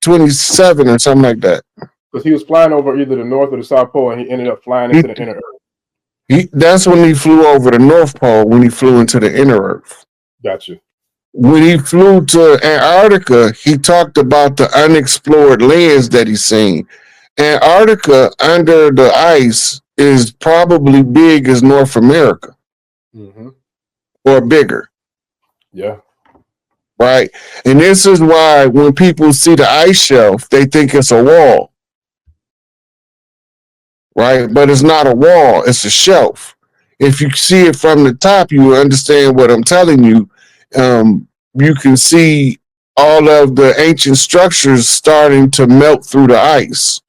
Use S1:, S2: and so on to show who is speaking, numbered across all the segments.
S1: 27 or something like that.
S2: Because he was flying over either the North or the South Pole, and he ended up flying into the inner Earth.
S1: That's when he flew over the North Pole, when he flew into the inner Earth.
S2: Gotcha.
S1: When he flew to Antarctica, he talked about the unexplored lands that he's seen. Antarctica under the ice is probably big as North America, or bigger.
S2: Yeah.
S1: Right. And this is why when people see the ice shelf, they think it's a wall. Right. But it's not a wall, it's a shelf. If you see it from the top, you will understand what I'm telling you. You can see all of the ancient structures starting to melt through the ice,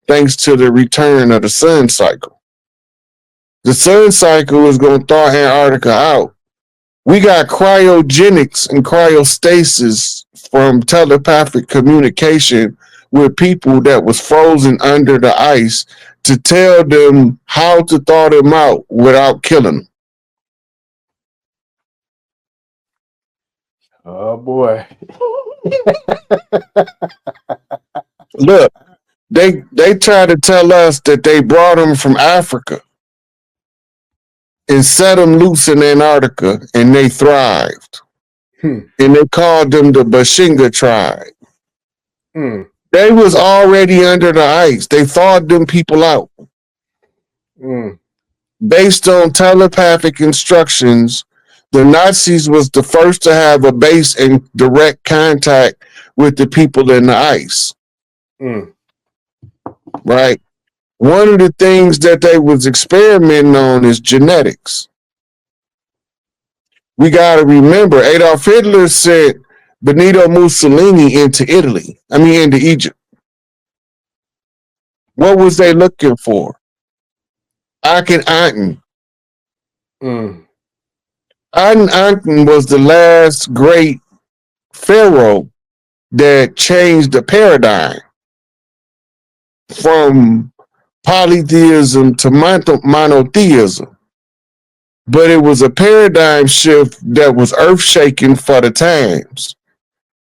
S1: thanks to the return of the sun cycle. The sun cycle is going to thaw Antarctica out. We got cryogenics and cryostasis from telepathic communication with people that was frozen under the ice to tell them how to thaw them out without killing them.
S2: Oh boy.
S1: Look, they try to tell us that they brought them from Africa and set them loose in Antarctica, and they thrived. And they called them the Bashinga tribe. They was already under the ice. They thawed them people out. Based on telepathic instructions, the Nazis was the first to have a base in direct contact with the people in the ice. Right? One of the things that they was experimenting on is genetics. We got to remember, Adolf Hitler sent Benito Mussolini into Egypt. What was they looking for? Akhenaten. Akhenaten was the last great pharaoh that changed the paradigm from polytheism to monotheism. But it was a paradigm shift that was earth-shaking for the times.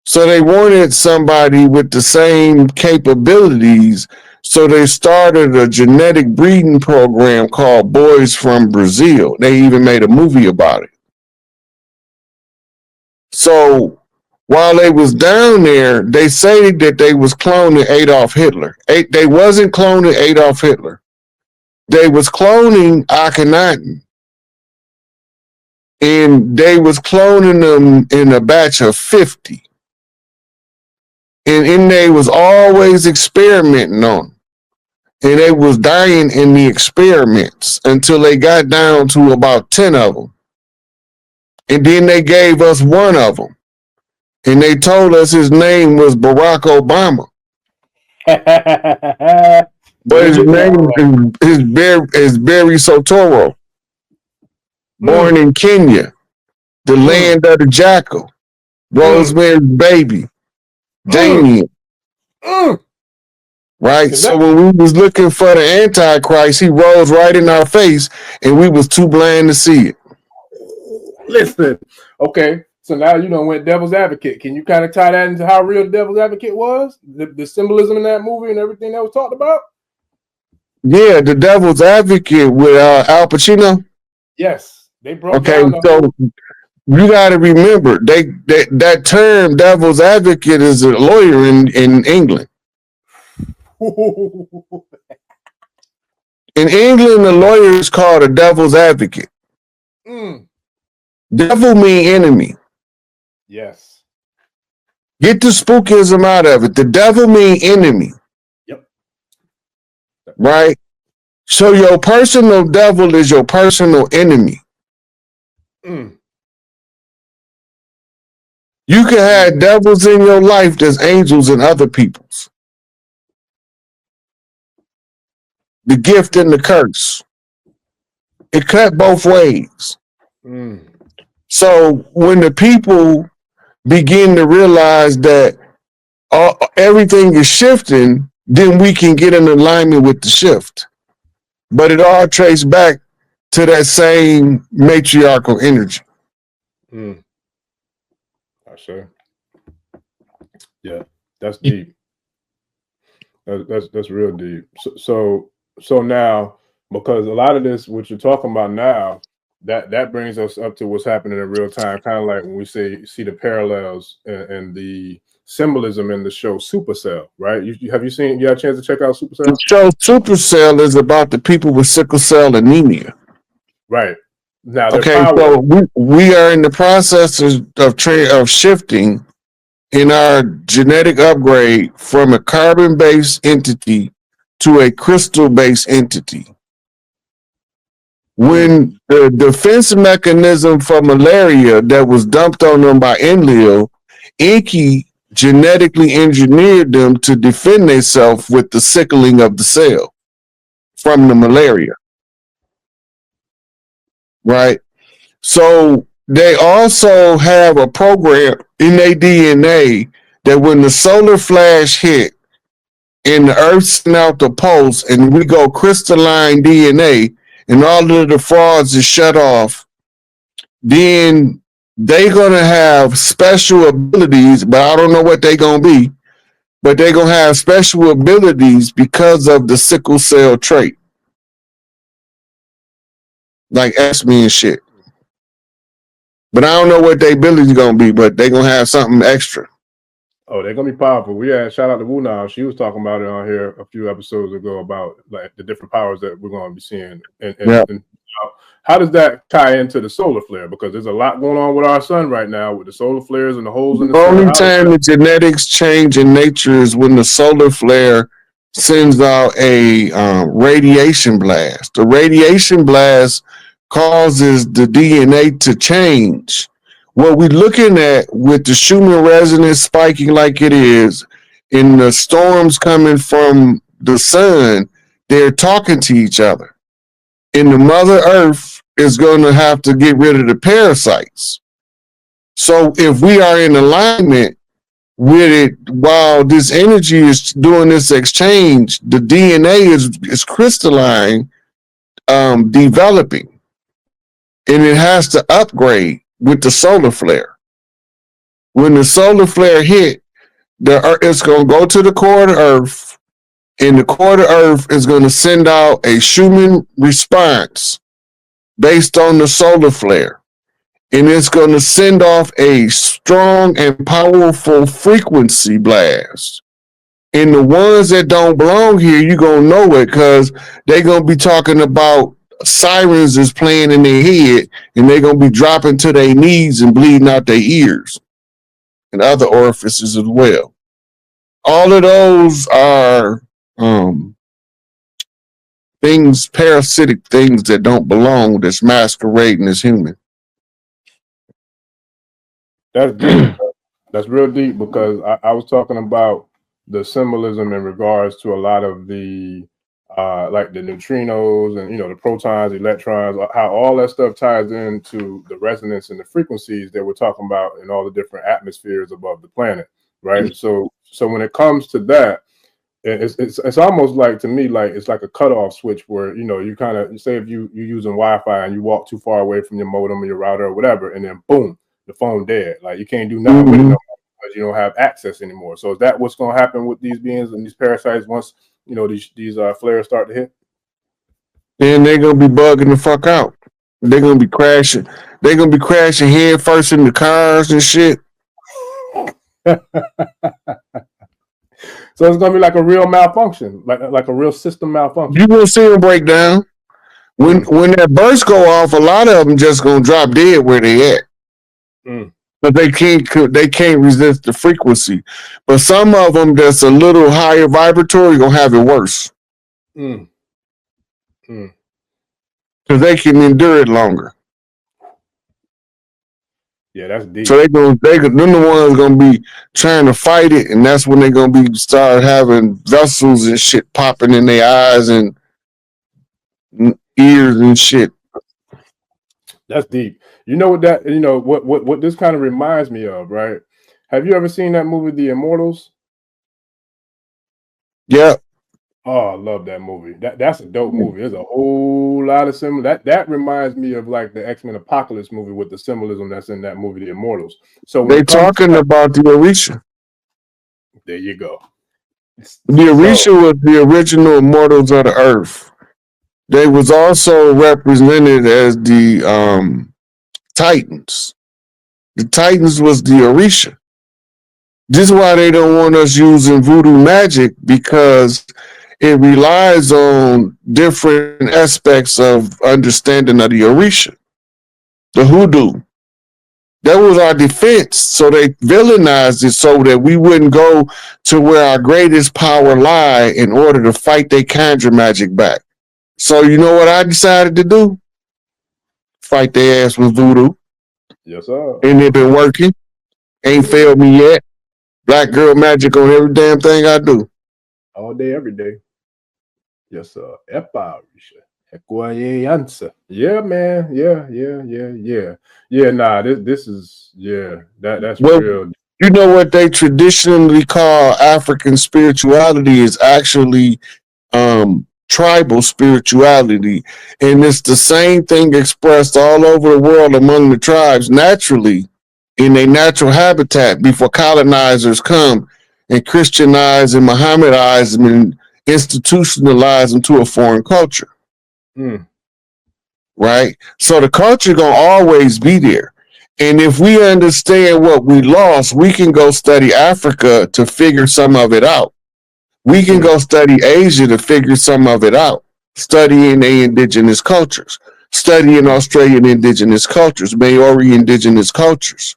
S1: So they wanted somebody with the same capabilities, so they started a genetic breeding program called Boys from Brazil. They even made a movie about it. So while they was down there, they say that they was cloning Adolf Hitler. They wasn't cloning Adolf Hitler. They was cloning Akhenaten. And they was cloning them in a batch of 50. And they was always experimenting on them. And they was dying in the experiments until they got down to about 10 of them. And then they gave us one of them. And they told us his name was Barack Obama. But his name is Barry Soetoro. Born in Kenya, the land of the jackal. Rosemary's Baby. Damien. Right? So when we was looking for the Antichrist, he rose right in our face, and we was too blind to see it.
S2: Listen, okay, so now you went devil's advocate. Can you kind of tie that into how real the devil's advocate was? The symbolism in that movie and everything that was talked about?
S1: Yeah, the devil's advocate with Al Pacino.
S2: Yes, they broke down the
S1: so you got to remember, that term devil's advocate is a lawyer in England. In England, the lawyer is called a devil's advocate. Devil mean enemy.
S2: Yes.
S1: Get the spookism out of it. The devil mean enemy.
S2: Yep.
S1: Right? So your personal devil is your personal enemy. You can have devils in your life that's angels in other people's. The gift and the curse. It cut both ways. So when the people begin to realize that everything is shifting, then we can get in alignment with the shift. But it all traces back to that same matriarchal energy.
S2: I sure. Yeah, that's deep. That's real deep. So now, because a lot of this, what you're talking about now, that brings us up to what's happening in real time. Kind of like when we see the parallels and the symbolism in the show Supercell, right? Have you seen? You had a chance to check out
S1: The
S2: Supercell?
S1: show Supercell is about the people with sickle cell anemia.
S2: Right. Now their
S1: Okay,
S2: power.
S1: so we are in the process of shifting in our genetic upgrade from a carbon-based entity to a crystal-based entity. When the defense mechanism for malaria that was dumped on them by Enlil, Enki genetically engineered them to defend themselves with the sickling of the cell from the malaria, right? So they also have a program in their DNA that when the solar flash hit and the Earth sent out the pulse and we go crystalline DNA and all of the frauds is shut off, then they're gonna have special abilities, but I don't know what they're gonna be. But they're gonna have special abilities because of the sickle cell trait, like X-Men and shit. But I don't know what their abilities gonna be, but they're gonna have something extra.
S2: Oh, they're gonna be powerful. We had shout out to Wu Now. She was talking about it on here a few episodes ago about like the different powers that we're gonna be seeing. And how does that tie into the solar flare? Because there's a lot going on with our sun right now with the solar flares and the holes in the sun.
S1: Only time the genetics change in nature is when the solar flare sends out a radiation blast. The radiation blast causes the DNA to change. What we're looking at with the Schumann resonance spiking like it is, in the storms coming from the sun, they're talking to each other. And the Mother Earth is going to have to get rid of the parasites. So if we are in alignment with it, while this energy is doing this exchange, the DNA is crystalline, developing, and it has to upgrade with the solar flare. When the solar flare hit, it's going to go to the core of the Earth, and the core of the Earth is going to send out a Schumann response based on the solar flare. And it's going to send off a strong and powerful frequency blast. And the ones that don't belong here, you're going to know it because they're going to be talking about sirens is playing in their head and they're going to be dropping to their knees and bleeding out their ears and other orifices as well. All of those are things, parasitic things that don't belong, that's masquerading as human.
S2: That's deep. That's real deep because I was talking about the symbolism in regards to a lot of the like the neutrinos and the protons, electrons, how all that stuff ties into the resonance and the frequencies that we're talking about in all the different atmospheres above the planet, right? So when it comes to that, it's almost like, to me, like it's like a cutoff switch where you kind of say if you're using Wi-Fi and you walk too far away from your modem or your router or whatever, and then boom, the phone dead. Like you can't do nothing with it no more because you don't have access anymore. So is that what's going to happen with these beings and these parasites once these flares start to hit?
S1: Then they're gonna be bugging the fuck out. They're gonna be crashing. They're gonna be crashing head first into cars and shit.
S2: So it's gonna be like a real malfunction, like a real system malfunction.
S1: You gonna see them break down. When that burst go off, a lot of them just gonna drop dead where they at. But they can't resist the frequency. But some of them that's a little higher vibratory gonna have it worse. Because they can endure it longer.
S2: Yeah, that's deep.
S1: So they're the ones gonna be trying to fight it, and that's when they're gonna be start having vessels and shit popping in their eyes and ears and shit.
S2: That's deep. You know what that? What this kind of reminds me of, right? Have you ever seen that movie, The Immortals?
S1: Yeah.
S2: Oh, I love that movie. That's a dope movie. There's a whole lot of similar. That reminds me of like the X-Men Apocalypse movie with the symbolism that's in that movie, The Immortals. So
S1: they're talking about the Orisha.
S2: There you go.
S1: The
S2: So,
S1: Orisha was the original immortals of the earth. They was also represented as the Titans. The Titans was the Orisha. This is why they don't want us using voodoo magic, because it relies on different aspects of understanding of the Orisha, the hoodoo. That was our defense. So they villainized it so that we wouldn't go to where our greatest power lie in order to fight their conjure magic back. So you know what I decided to do? Fight their ass with voodoo.
S2: yes, sir.
S1: And it been working. Ain't failed me yet. Black girl magic on every damn thing I do.
S2: All day, every day. Yes, sir. Epa, Risha. Ekwaye answer. Yeah, man. Yeah. Nah, this is that's
S1: Well,
S2: real.
S1: you know what they traditionally call African spirituality is actually tribal spirituality. And it's the same thing expressed all over the world among the tribes naturally in their natural habitat before colonizers come and Christianize and Mohammedize them and institutionalize them to a foreign culture.
S2: Mm,
S1: Right? So the culture gonna always be there. And if we understand what we lost, we can go study Africa to figure some of it out. We can
S2: mm,
S1: go study Asia to figure some of it out. Studying the indigenous cultures, studying
S2: mm,
S1: Australian indigenous cultures, Maori indigenous cultures,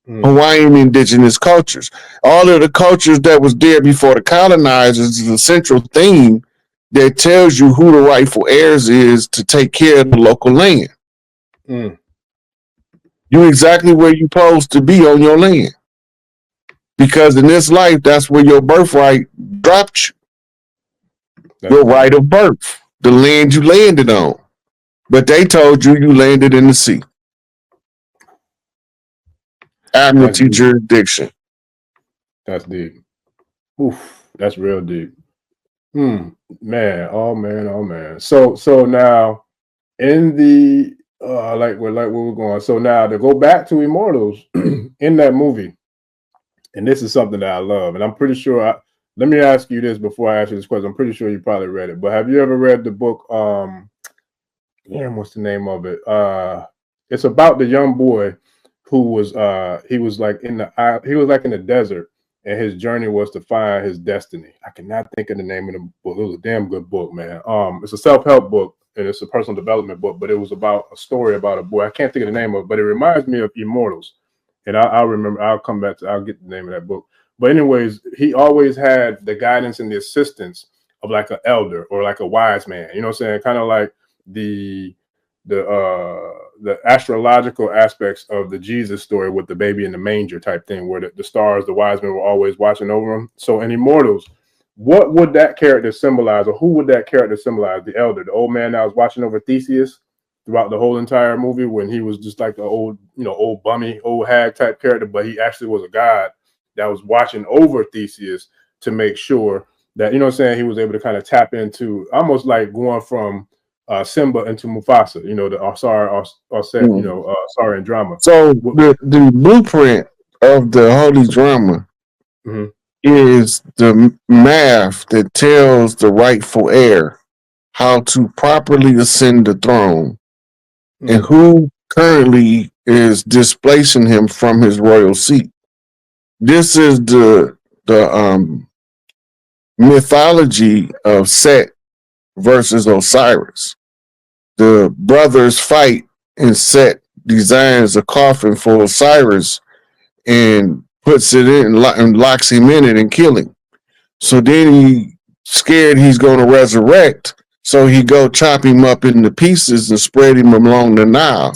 S2: mm,
S1: Hawaiian indigenous cultures. All of the cultures that was there before the colonizers is a central theme that tells you who the rightful heirs is to take care of the local land.
S2: mm.
S1: You exactly where you supposed to be on your land. Because in this life, that's where your birthright dropped you.
S2: That's
S1: Your
S2: deep.
S1: right of birth, the land you landed on. But they told you you landed in the sea.
S2: That's
S1: Admiralty
S2: deep.
S1: jurisdiction.
S2: That's deep. Oof. That's real deep. Hmm. Man. Oh man. Oh man. So now in the like where we're going. So now to go back to Immortals in that movie, and this is something that I love, and I'm pretty sure. Let me ask you this before I ask you this question. I'm pretty sure you probably read it, but have you ever read the book? Damn, what's the name of it? It's about the young boy who was he was like in the desert, and his journey was to find his destiny. I cannot think of the name of the book. It was a damn good book, man. It's a self-help book and it's a personal development book, but it was about a story about a boy. I can't think of the name of it, but it reminds me of Immortals. And I'll remember. I'll get the name of that book. But anyways, he always had the guidance and the assistance of like an elder or like a wise man. You know what I'm saying? Kind of like the the astrological aspects of the Jesus story with the baby in the manger type thing, where the stars, the wise men were always watching over him. So in Immortals, what would that character symbolize, or who would that character symbolize? The elder, the old man that was watching over Theseus throughout the whole entire movie, when he was just like the old, old bummy, old hag type character, but he actually was a god that was watching over Theseus to make sure that, you know what I'm saying, he was able to kind of tap into, almost like going from Simba into Mufasa, the Asar and drama.
S1: So
S2: What,
S1: the blueprint of the holy drama
S2: mhm,
S1: is the math that tells the rightful heir how to properly ascend the throne and
S2: mm,
S1: who currently is displacing him from his royal seat. This is the mythology of Set versus Osiris. The brothers fight, and Set designs a coffin for Osiris and puts it in and locks him in it and kill him. So then he scared he's going to resurrect. So he go chop him up into pieces and spread him along the Nile.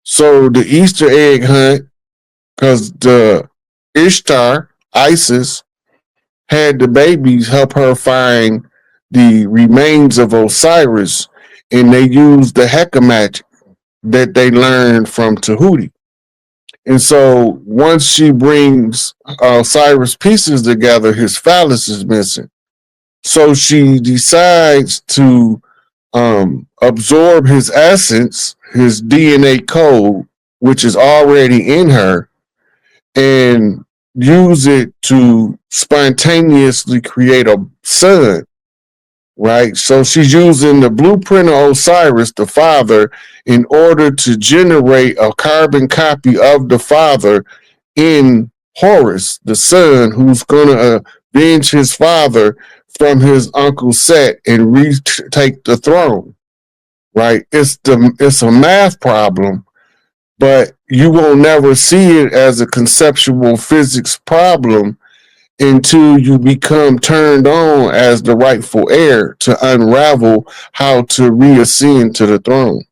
S1: So the Easter egg hunt, because the Ishtar, Isis, had the babies help her find the remains of Osiris, and they used the Heka magic that they learned from Tahuti. And so once she brings Osiris pieces together, his phallus is missing. So she decides to absorb his essence, his DNA code, which is already in her, and use it to spontaneously create a son, right? So she's using the blueprint of Osiris, the father, in order to generate a carbon copy of the father in Horus, the son, who's going to avenge his father from his uncle Set and retake the throne, right? It's a math problem, but you will never see it as a conceptual physics problem until you become turned on as the rightful heir to unravel how to reascend to the throne.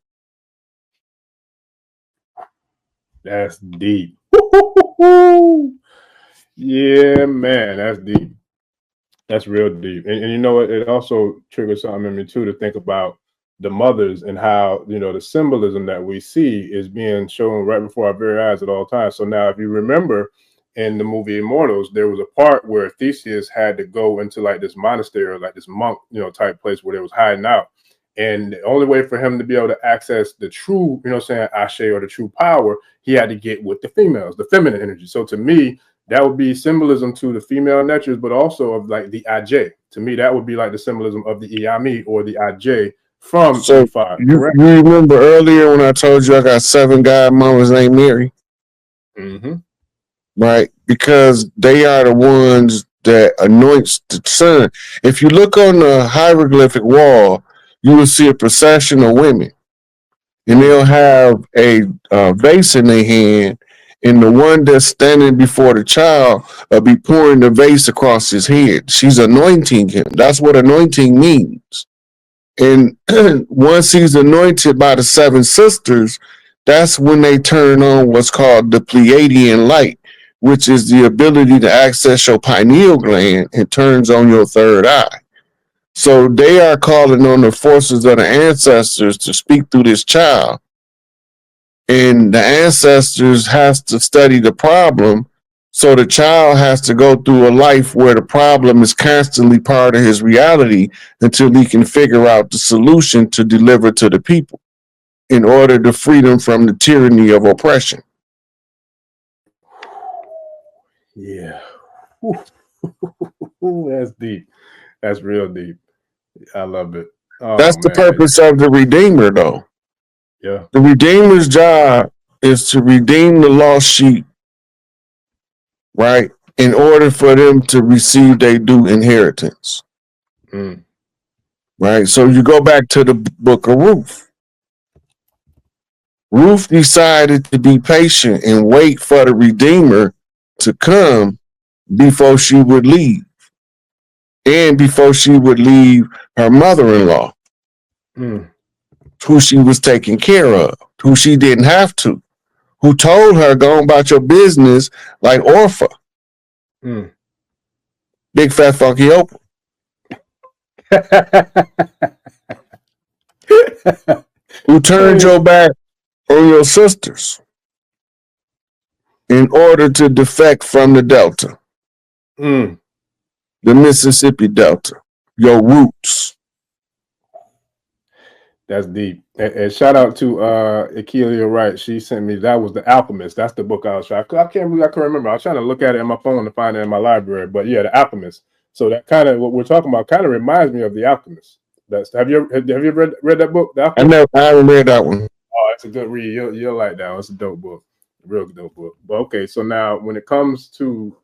S2: That's deep. Yeah, man, that's deep. That's real deep. And you know what? It also triggers something in me too to think about the mothers and how, you know, the symbolism that we see is being shown right before our very eyes at all times. So now if you remember in the movie Immortals, there was a part where Theseus had to go into like this monastery or like this monk, you know, type place where they was hiding out. And the only way for him to be able to access the true, you know what I'm saying, Ashe or the true power, he had to get with the females, the feminine energy. So to me, that would be symbolism to the female natures, but also of like the Aj. To me, that would be like the symbolism of the Iyami or the Aj from
S1: So
S2: E5.
S1: you remember earlier when I told you I got 7 godmothers named Mary?
S2: Mm-hmm.
S1: Right? Because they are the ones that anoints the sun. If you look on the hieroglyphic wall, you will see a procession of women. And they'll have a vase in their hand, and the one that's standing before the child will be pouring the vase across his head. She's anointing him. That's what anointing means. And once he's anointed by the 7 sisters, that's when they turn on what's called the Pleiadian light, which is the ability to access your pineal gland and turns on your third eye. So they are calling on the forces of the ancestors to speak through this child. And the ancestors has to study the problem. So the child has to go through a life where the problem is constantly part of his reality until he can figure out the solution to deliver to the people in order to free them from the tyranny of oppression.
S2: Yeah. That's deep. That's real deep. I love it. Oh,
S1: That's the purpose of the Redeemer, though.
S2: Yeah.
S1: The Redeemer's job is to redeem the lost sheep, right? In order for them to receive their due inheritance. Right? So you go back to the book of Ruth. Ruth decided to be patient and wait for the Redeemer to come before she would leave. And before she would leave her mother-in-law, who she was taking care of, who she didn't have to, who told her, go about your business like Orpha. Big fat funky Oprah. Who turned your back on your sisters in order to defect from the Delta, the Mississippi Delta, your roots.
S2: That's deep. And shout out to Akeelia Wright. She sent me, that was The Alchemist. That's the book I was trying. I can't remember. I was trying to look at it on my phone to find it in my library. But yeah, The Alchemist. So that kind of what we're talking about kind of reminds me of The Alchemist. Have you read that book?
S1: I haven't read that one.
S2: Oh, it's a good read. You'll like that one. It's a dope book. Real dope book. But okay, so now when it comes to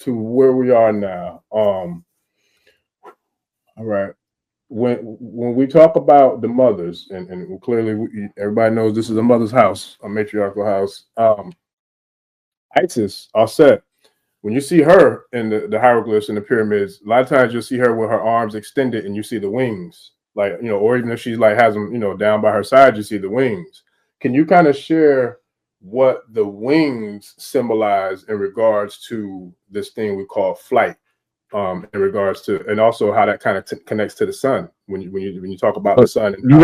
S2: where we are now, all right. When we talk about the mothers, and clearly everybody knows this is a mother's house, a matriarchal house. Isis, Aset, when you see her in the hieroglyphs and the pyramids, a lot of times you'll see her with her arms extended and you see the wings, like, you know, or even if she's like has them, you know, down by her side, you see the wings. Can you kind of share what the wings symbolize in regards to this thing we call flight? In regards to, and also how that kind of connects to the sun when you talk about the sun. And
S1: you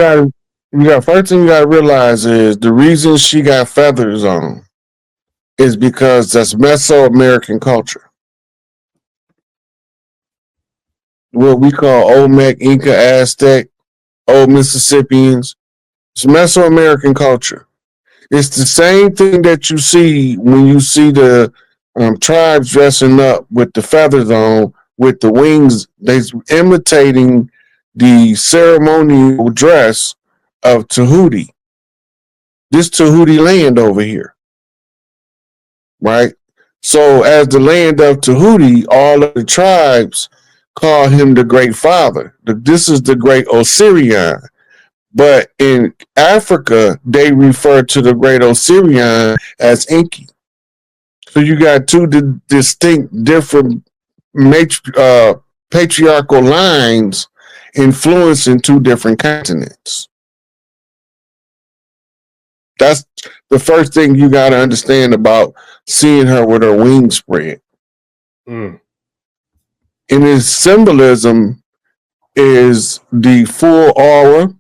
S1: got first thing you got to realize is the reason she got feathers on is because that's Mesoamerican culture. What we call Olmec, Inca, Aztec, old Mississippians. It's Mesoamerican culture. It's the same thing that you see when you see the tribes dressing up with the feathers on, with the wings. They're imitating the ceremonial dress of Tahuti. This Tahuti land over here, right? So, as the land of Tahuti, all of the tribes call him the Great Father. This is the Great Osirian. But in Africa, they refer to the Great Osirian as Enki. So you got two distinct, different patriarchal lines influencing two different continents. That's the first thing you got to understand about seeing her with her wings spread.
S2: Mm.
S1: And his symbolism is the full aura,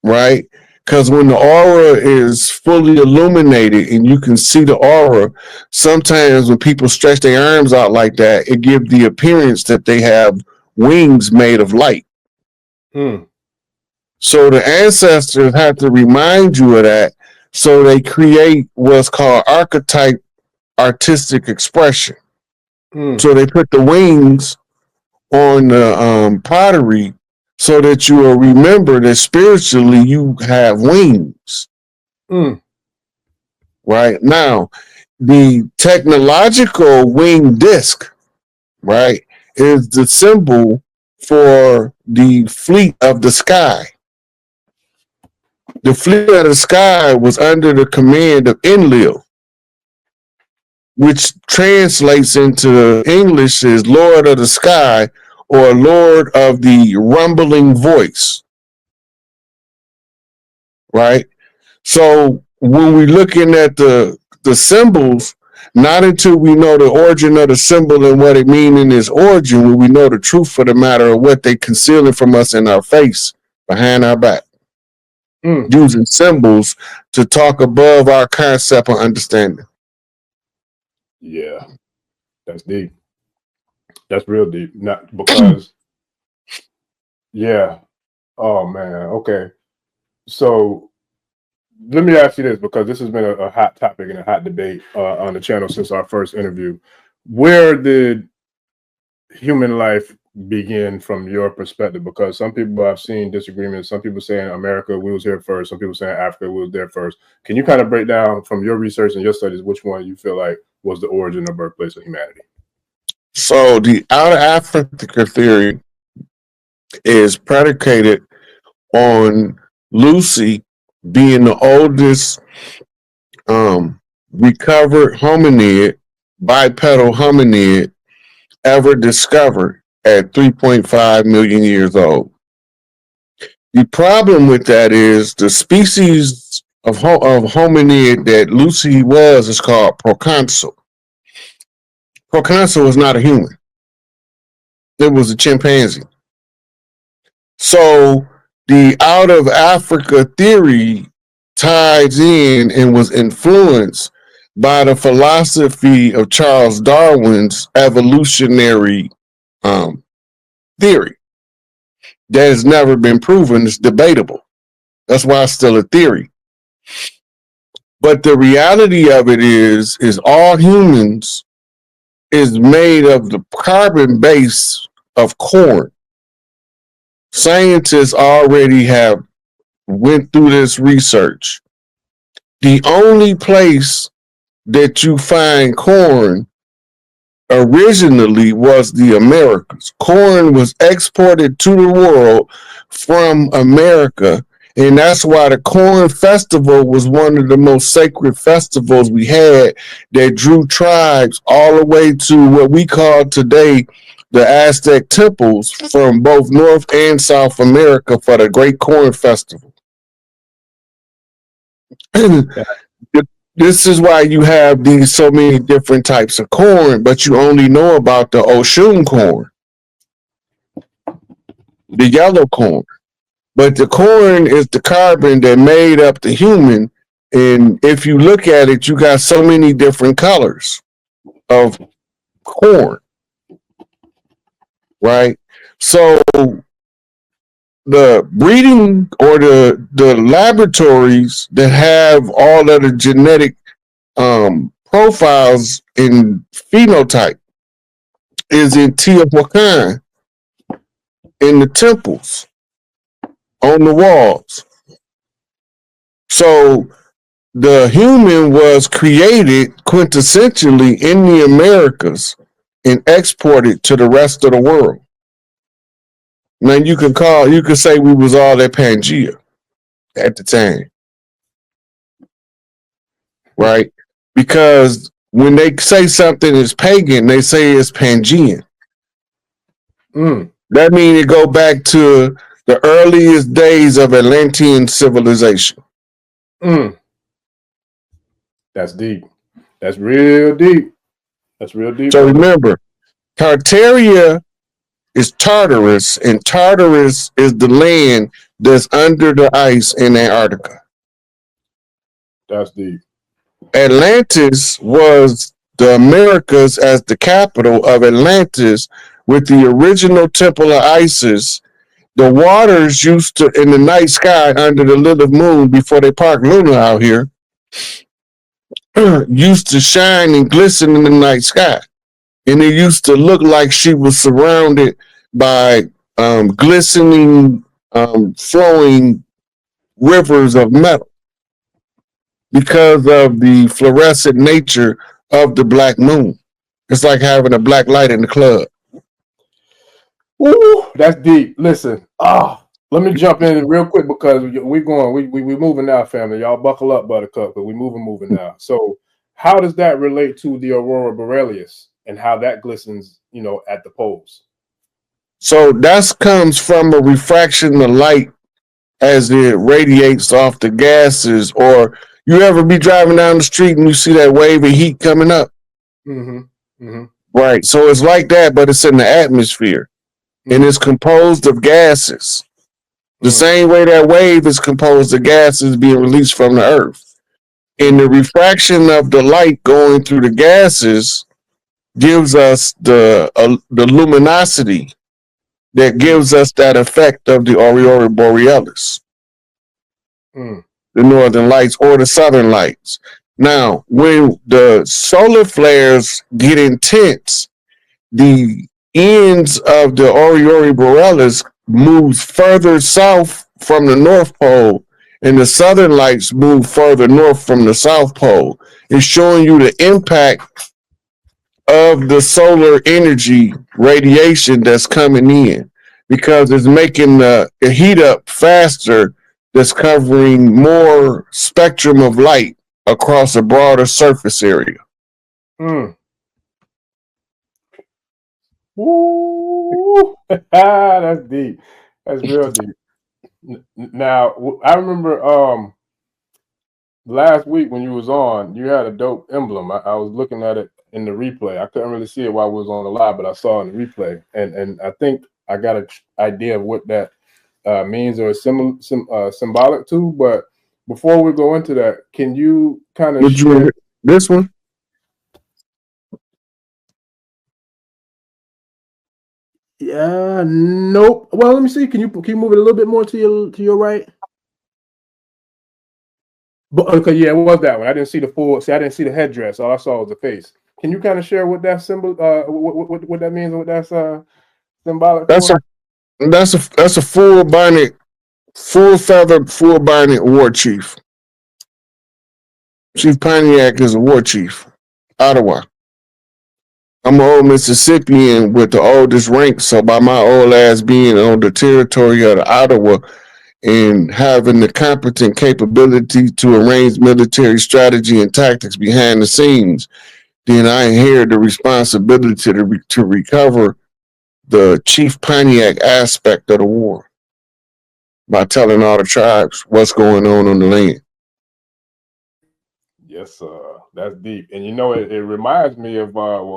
S1: right? Because when the aura is fully illuminated and you can see the aura, sometimes when people stretch their arms out like that, it gives the appearance that they have wings made of light.
S2: Mm.
S1: So the ancestors have to remind you of that. So they create what's called archetype artistic expression.
S2: Mm.
S1: So they put the wings on the pottery so that you will remember that spiritually you have wings.
S2: Mm.
S1: Right now, the technological wing disc, right, is the symbol for the fleet of the sky. The fleet of the sky was under the command of Enlil, which translates into English as Lord of the Sky or Lord of the Rumbling Voice. Right? So when we're looking at the symbols, not until we know the origin of the symbol and what it means in its origin, will we know the truth of the matter of what they concealing from us in our face, behind our back. Using symbols to talk above our concept or understanding.
S2: Yeah, that's deep. That's real deep. Not because, yeah. Oh man. Okay. So let me ask you this, because this has been a hot topic and a hot debate on the channel since our first interview. Where did human life begin from your perspective? Because some people have seen disagreements. Some people saying America, we was here first. Some people saying Africa, we was there first. Can you kind of break down from your research and your studies which one you feel like was the origin or birthplace of humanity?
S1: So the outer Africa theory is predicated on Lucy being the oldest recovered hominid, bipedal hominid, ever discovered at 3.5 million years old. The problem with that is the species of hominid that Lucy was is called proconsul. Proconsul was not a human. It was a chimpanzee. So the out of Africa theory ties in and was influenced by the philosophy of Charles Darwin's evolutionary theory that has never been proven. It's debatable. That's why it's still a theory. But the reality of it is all humans is made of the carbon base of corn. Scientists already have went through this research. The only place that you find corn originally was the Americas. Corn was exported to the world from America, and that's why the Corn Festival was one of the most sacred festivals we had that drew tribes all the way to what we call today the Aztec temples from both North and South America for the Great Corn Festival. This is why you have these so many different types of corn, but you only know about the Oshun corn, the yellow corn. But the corn is the carbon that made up the human. And if you look at it, you got so many different colors of corn, right? So the breeding or the laboratories that have all of the genetic profiles in phenotype is in Teotihuacan in the temples on the walls. So the human was created quintessentially in the Americas and exported to the rest of the world. Now you could say we was all at Pangea at the time, right? Because when they say something is pagan, they say it's Pangean. That means it go back to the earliest days of Atlantean civilization.
S2: That's deep. That's real deep. That's real deep.
S1: So remember, Tartaria is Tartarus, and Tartarus is the land that's under the ice in Antarctica.
S2: That's deep.
S1: Atlantis was the Americas as the capital of Atlantis with the original Temple of Isis. The waters used to, in the night sky under the little moon before they parked Luna out here, used to shine and glisten in the night sky. And it used to look like she was surrounded by glistening, flowing rivers of metal because of the fluorescent nature of the black moon. It's like having a black light in the club.
S2: Ooh, that's deep. Listen, let me jump in real quick because we moving now, family. Y'all buckle up, Buttercup, because we moving now. So how does that relate to the aurora borealis and how that glistens, at the poles?
S1: So that comes from a refraction of light as it radiates off the gases. Or you ever be driving down the street and you see that wave of heat coming up? Right. So it's like that, but it's in the atmosphere. And it's composed of gases. The same way that wave is composed of gases being released from the earth. And the refraction of the light going through the gases gives us the luminosity that gives us that effect of the aurora borealis, the northern lights or the southern lights. Now, when the solar flares get intense, the ends of the aurora borealis moves further south from the North Pole, and the southern lights move further north from the South Pole. It's showing you the impact of the solar energy radiation that's coming in, because it's making the heat up faster, that's covering more spectrum of light across a broader surface area.
S2: Ooh, that's deep. That's real deep. Now, I remember last week when you was on, you had a dope emblem. I was looking at it in the replay. I couldn't really see it while we was on the live, but I saw it in the replay, and I think I got an idea of what that means or is symbolic to. But before we go into that, can you kind of share
S1: this one?
S2: Yeah, nope. Well, let me see. Can you move it a little bit more to your right? But okay, yeah, it was that one. I didn't see the full. See, I didn't see the headdress. All I saw was the face. Can you kind of share what that symbol, what that means, what that's symbolic?
S1: That's a full bonnet, full feathered, full bonnet war chief. Chief Pontiac is a war chief. Ottawa. I'm an old Mississippian with the oldest rank, so by my old ass being on the territory of Ottawa and having the competent capability to arrange military strategy and tactics behind the scenes, then I inherit the responsibility to recover the Chief Pontiac aspect of the war by telling all the tribes what's going on the land.
S2: Yes, that's deep. And it reminds me of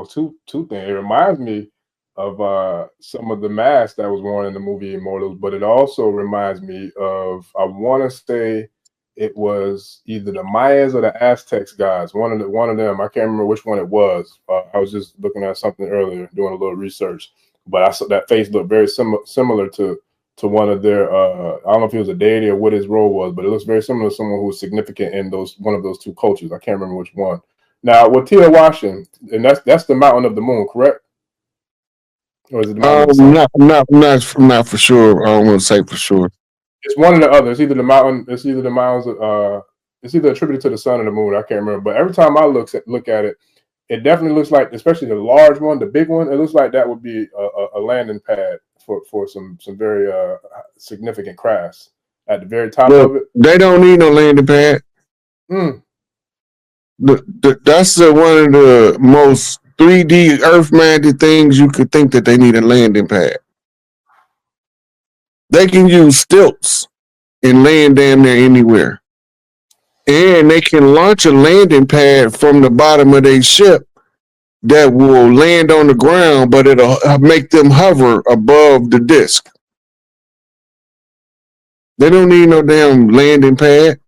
S2: two things. It reminds me of some of the masks that was worn in the movie Immortals, but it also reminds me of, I want to say it was either the Mayas or the Aztecs guys. One of them. I can't remember which one it was. I was just looking at something earlier, doing a little research, but I saw that face looked very similar to one of their, I don't know if he was a deity or what his role was, but it looks very similar to someone who was significant in one of those two cultures. I can't remember which one. Now, with Tia Washington, and that's the mountain of the moon, correct? Or is it the mountain of the sun?
S1: Not for sure. I don't want to say for sure.
S2: It's one or the other. It's either the mountain. It's either the mountains. It's either attributed to the sun or the moon. I can't remember. But every time I look at it, it definitely looks like, especially the large one, the big one. It looks like that would be a landing pad for some very significant crafts at the very top of it.
S1: They don't need no landing pad. That's one of the most 3D earth-minded things you could think that they need a landing pad. They can use stilts and land damn near anywhere. And they can launch a landing pad from the bottom of their ship that will land on the ground, but it'll make them hover above the disc. They don't need no damn landing pad.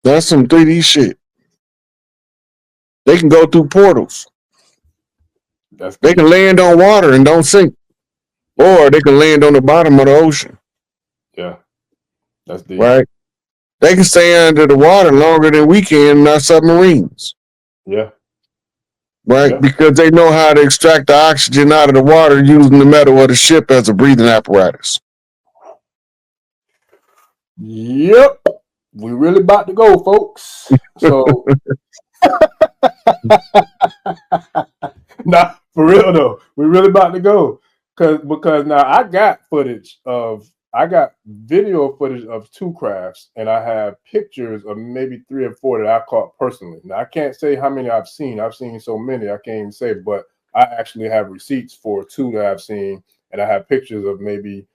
S1: That's some 3D shit. They can go through portals. They can land on water and don't sink. Or they can land on the bottom of the ocean.
S2: Yeah. That's deep.
S1: Right? They can stay under the water longer than we can in our submarines.
S2: Yeah.
S1: Right? Yeah. Because they know how to extract the oxygen out of the water using the metal of the ship as a breathing apparatus.
S2: Yep. We really about to go, folks. So nah, for real though. We really about to go. Because now I got video footage of 2 crafts, and I have pictures of maybe 3 or 4 that I caught personally. Now I can't say how many I've seen. I've seen so many I can't even say, but I actually have receipts for 2 that I've seen, and I have pictures of maybe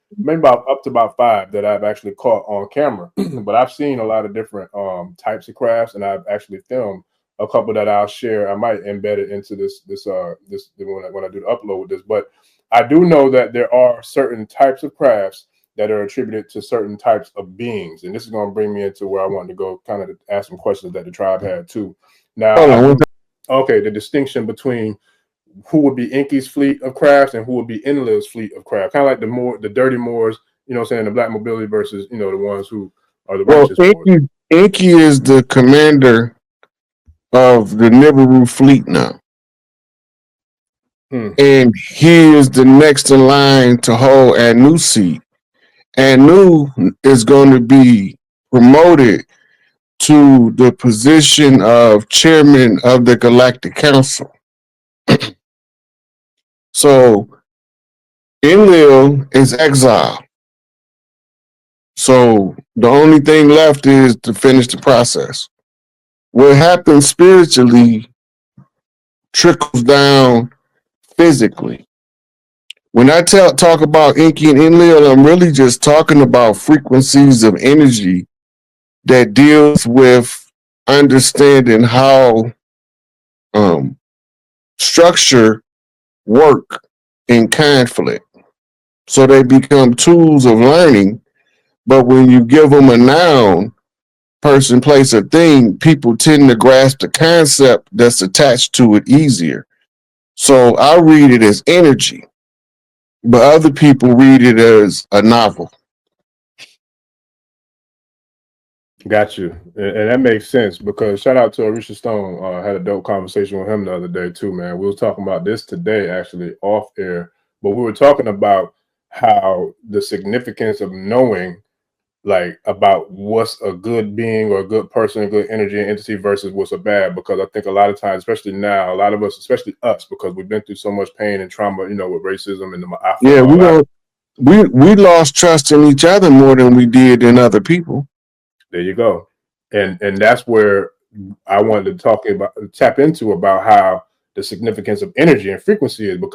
S2: up to about 5 that I've actually caught on camera. But I've seen a lot of different types of crafts, and I've actually filmed a couple that I'll share. I might embed it into this when I do the upload with this. But I do know that there are certain types of crafts that are attributed to certain types of beings, and this is going to bring me into where I wanted to go, kind of ask some questions that the tribe had too. Now, the distinction between who would be Inky's fleet of crafts and who would be Enlil's fleet of craft, kind of like the dirty Moors, you know what I'm saying, the black mobility versus, you know, the ones who are the righteous Moors.
S1: Inky is the commander of the Nibiru fleet now. And he is the next in line to hold Anu's seat. Anu is going to be promoted to the position of chairman of the Galactic Council. So Enlil is exiled. So the only thing left is to finish the process. What happens spiritually trickles down physically. When I talk about Inky and Enlil, I'm really just talking about frequencies of energy that deals with understanding how structure work in conflict. So they become tools of learning, but when you give them a noun, person, place, or thing, people tend to grasp the concept that's attached to it easier. So I read it as energy, but other people read it as a novel.
S2: Got you. And that makes sense, because shout out to Arisha Stone. Had a dope conversation with him the other day too, man. We was talking about this today, actually off air, but we were talking about how the significance of knowing, like, about what's a good being or a good person, a good energy and entity versus what's a bad. Because I think a lot of times, especially now, a lot of us, especially us, because we've been through so much pain and trauma, you know, with racism and
S1: we lost trust in each other more than we did in other people.
S2: There you go. And that's where I wanted to tap into about how the significance of energy and frequency is, because